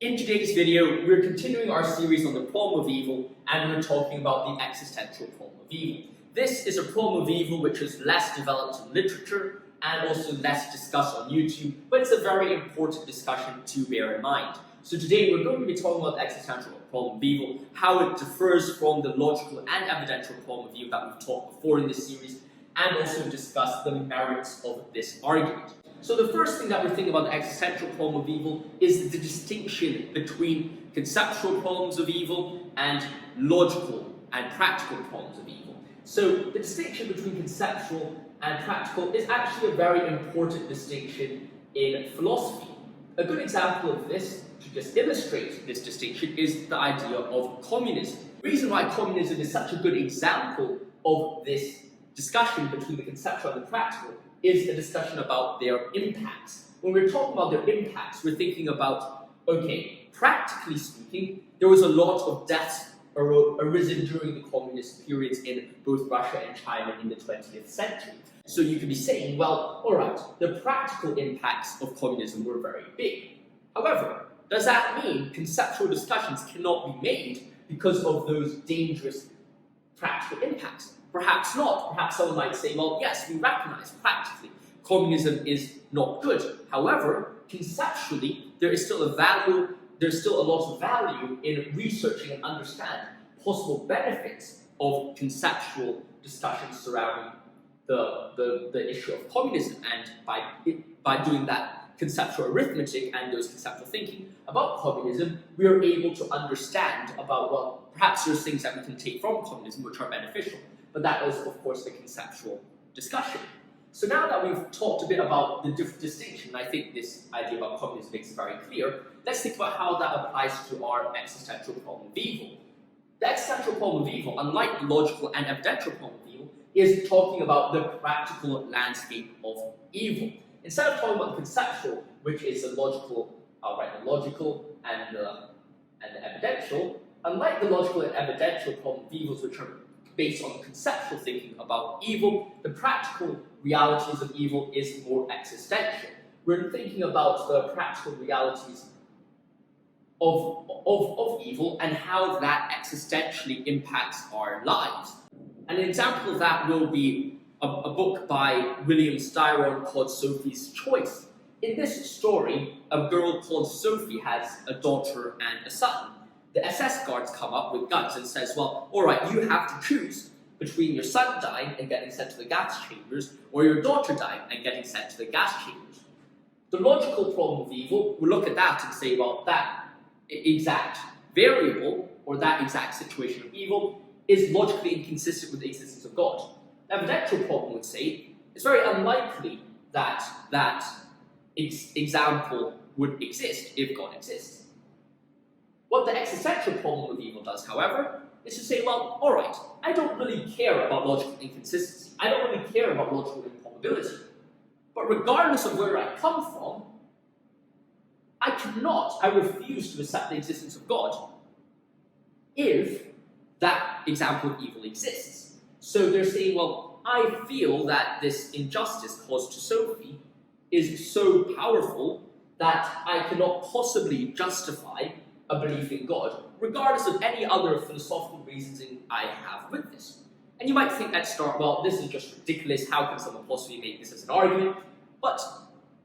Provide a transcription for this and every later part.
In today's video, we're continuing our series on the problem of evil, and we're talking about the existential problem of evil. This is a problem of evil which is less developed in literature and also less discussed on YouTube, but it's a very important discussion to bear in mind. So today we're going to be talking about the existential problem of evil, how it differs from the logical and evidential problem of evil that we've talked before in this series, and also discuss the merits of this argument. So the first thing that we're thinking about the existential problem of evil is the distinction between conceptual problems of evil and logical and practical problems of evil. So the distinction between conceptual and practical is actually a very important distinction in philosophy. A good example of this, to just illustrate this distinction, is the idea of communism. The reason why communism is such a good example of this discussion between the conceptual and the practical is a discussion about their impacts. When we're talking about their impacts, we're thinking about, okay, practically speaking, there was a lot of deaths arisen during the communist periods in both Russia and China in the 20th century. So you could be saying, well, all right, the practical impacts of communism were very big. However, does that mean conceptual discussions cannot be made because of those dangerous practical impacts? Perhaps not. Perhaps someone might say, well, yes, we recognize practically communism is not good. However, conceptually, there's still a lot of value in researching and understanding possible benefits of conceptual discussions surrounding the issue of communism. And by doing that conceptual arithmetic and those conceptual thinking about communism, we are able to understand about, well, perhaps there's things that we can take from communism which are beneficial. But that is, of course, the conceptual discussion. So now that we've talked a bit about the distinction, I think this idea about communism makes it very clear, let's think about how that applies to our existential problem of evil. The existential problem of evil, unlike the logical and evidential problem of evil, is talking about the practical landscape of evil. Instead of talking about the conceptual, which is the logical and the evidential, unlike the logical and evidential problem of evils, which are based on conceptual thinking about evil, the practical realities of evil is more existential. We're thinking about the practical realities of evil and how that existentially impacts our lives. And an example of that will be a book by William Styron called Sophie's Choice. In this story, a girl called Sophie has a daughter and a son. The SS guards come up with guns and says, well, all right, you have to choose between your son dying and getting sent to the gas chambers or your daughter dying and getting sent to the gas chambers. The logical problem of evil, we look at that and say, well, that exact variable or that exact situation of evil is logically inconsistent with the existence of God. The evidential problem would say it's very unlikely that that example would exist if God exists. What the existential problem of evil does, however, is to say, well, all right, I don't really care about logical inconsistency. I don't really care about logical improbability. But regardless of where I come from, I refuse to accept the existence of God if that example of evil exists. So they're saying, well, I feel that this injustice caused to Sophie is so powerful that I cannot possibly justify a belief in God, regardless of any other philosophical reasoning I have with this. And you might think at start, well, this is just ridiculous, how can someone possibly make this as an argument? But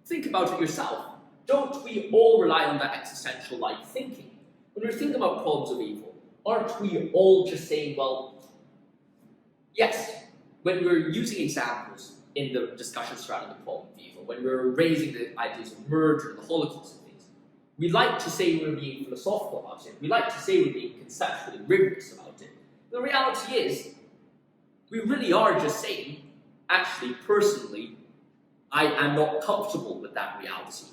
think about it yourself. Don't we all rely on that existential-like thinking? When we're thinking about problems of evil, aren't we all just saying, well, yes, when we're using examples in the discussion surrounding the problem of evil, when we're raising the ideas of murder, the Holocaust, we like to say we're being philosophical about it. We like to say we're being conceptually rigorous about it. The reality is, we really are just saying, actually, personally, I am not comfortable with that reality.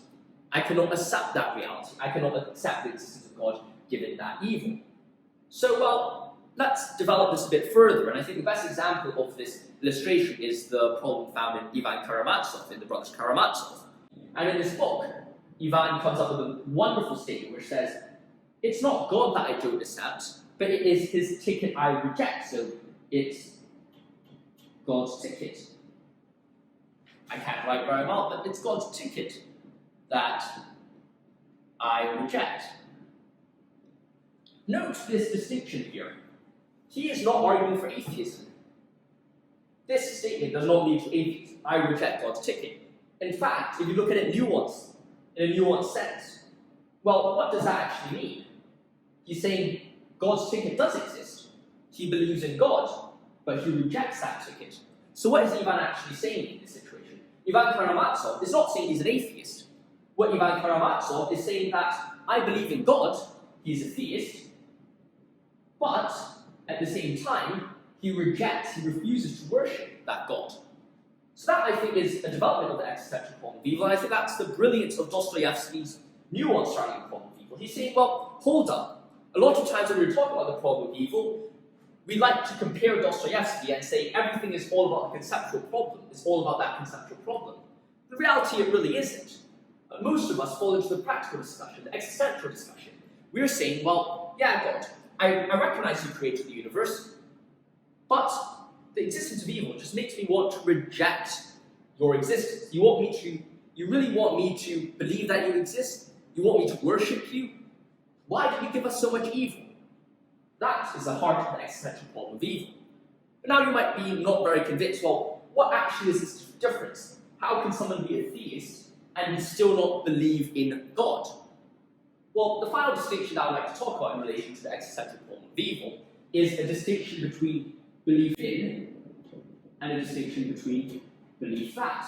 I cannot accept that reality. I cannot accept the existence of God given that evil. So, well, let's develop this a bit further. And I think the best example of this illustration is the problem found in Ivan Karamazov, in the brothers Karamazov. And in this book, Ivan comes up with a wonderful statement which says, it's not God that I don't accept, but it is his ticket I reject. So it's God's ticket. I can't write very well, but it's God's ticket that I reject. Note this distinction here. He is not arguing for atheism. This statement does not lead to atheism. I reject God's ticket. In fact, if you look at it in a nuanced sense, well, what does that actually mean? He's saying God's ticket does exist. He believes in God, but he rejects that ticket. So what is Ivan actually saying in this situation? Ivan Karamazov is not saying he's an atheist. What Ivan Karamazov is saying that I believe in God, he's a theist, but at the same time, he refuses to worship that God. So that, I think, is a development of the existential problem of evil, and I think that's the brilliance of Dostoyevsky's nuance surrounding the problem of evil. He's saying, well, hold up. A lot of times when we're talking about the problem of evil, we like to compare Dostoyevsky and say everything is all about the conceptual problem. It's all about that conceptual problem. The reality, it really isn't. Most of us fall into the practical discussion, the existential discussion. We're saying, well, yeah, God, I recognize you created the universe, but the existence of evil just makes me want to reject your existence. You really want me to believe that you exist? You want me to worship you? Why did you give us so much evil? That is the heart of the existential problem of evil. But now you might be not very convinced, well, what actually is this difference? How can someone be a theist and still not believe in God? Well, the final distinction I would like to talk about in relation to the existential problem of evil is a distinction between belief in and a distinction between belief that.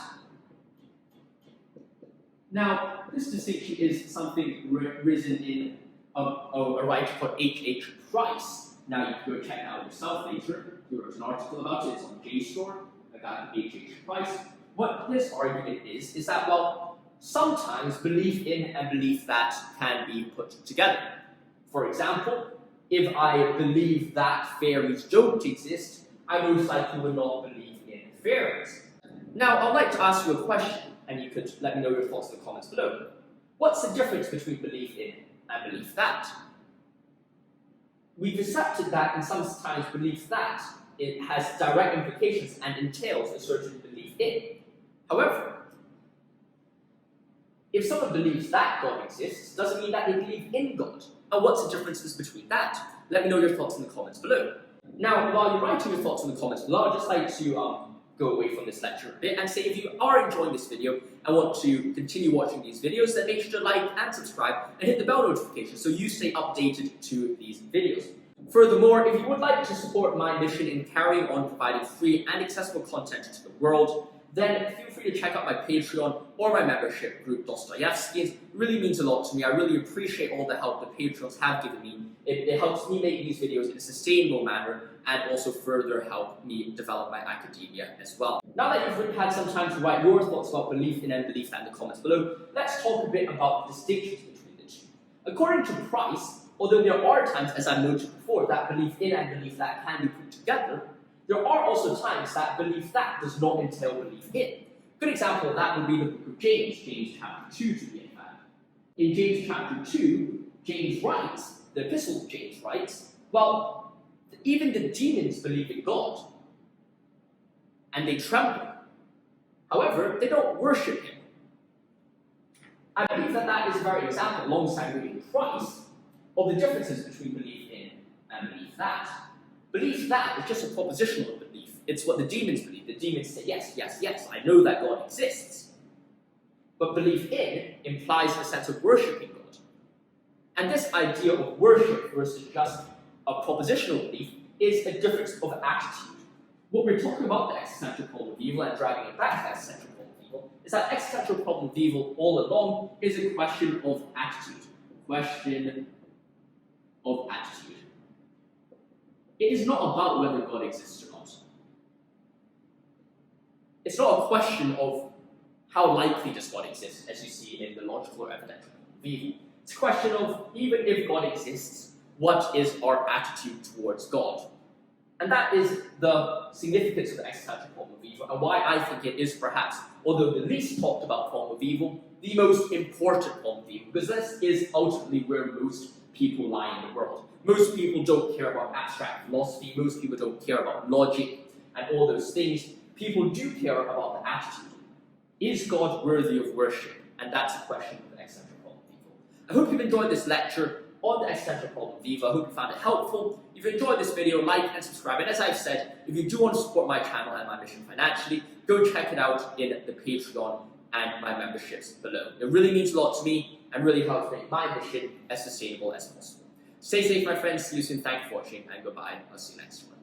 Now, this distinction is something risen in a writer called H.H. Price. Now, you can go check it out yourself later. He wrote an article about it. It's on JSTOR, a guy called H.H. Price. What his argument is that, well, sometimes belief in and belief that can be put together. For example, if I believe that fairies don't exist, I most likely will not believe in fairies. Now, I'd like to ask you a question, and you could let me know your thoughts in the comments below. What's the difference between belief in and belief that? We've accepted that, and sometimes belief that it has direct implications and entails a certain belief in. However, if someone believes that God exists, doesn't mean that they believe in God. And what's the differences between that? Let me know your thoughts in the comments below. Now, while you're writing your thoughts in the comments below, I'd just like to go away from this lecture a bit and say if you are enjoying this video and want to continue watching these videos, then make sure to like and subscribe and hit the bell notification so you stay updated to these videos. Furthermore, if you would like to support my mission in carrying on providing free and accessible content to the world, then feel free to check out my Patreon or my membership group, Dostoyevsky. It really means a lot to me. I really appreciate all the help the Patreons have given me. It helps me make these videos in a sustainable manner and also further help me develop my academia as well. Now that you've had some time to write your thoughts about belief in and belief that in the comments below, let's talk a bit about the distinctions between the two. According to Price, although there are times, as I noted before, that belief in and belief that can be put together, there are also times that belief that does not entail belief in. A good example of that would be the book of James, James chapter 2 to be exact. In James chapter 2, James writes, the epistle of James writes, well, even the demons believe in God, and they tremble. However, they don't worship him. I believe that that is a very example, alongside reading Christ, of the differences between belief in and belief that. Belief that is just a propositional belief. It's what the demons believe. The demons say, yes, yes, yes, I know that God exists. But belief in implies a sense of worshipping God. And this idea of worship versus just a propositional belief is a difference of attitude. What we're talking about, the existential problem of evil, and driving it back to the existential problem of evil, is that existential problem of evil all along is a question of attitude. Question of attitude. It is not about whether God exists or not. It's not a question of how likely does God exist, as you see in the logical or evidential problem of evil. It's a question of, even if God exists, what is our attitude towards God? And that is the significance of the existential problem of evil, and why I think it is perhaps, although the least talked about problem of evil, the most important problem of evil, because this is ultimately where most people lie in the world. Most people don't care about abstract philosophy, most people don't care about logic and all those things. People do care about the attitude. Is God worthy of worship? And that's a question of the existential problem of evil. I hope you've enjoyed this lecture. on the existential problem of evil. I hope you found it helpful. If you enjoyed this video, like and subscribe. And as I've said, if you do want to support my channel and my mission financially, go check it out in the Patreon and my memberships below. It really means a lot to me and really helps make my mission as sustainable as possible. Stay safe, my friends. See you soon. Thank you for watching, and goodbye. I'll see you next time.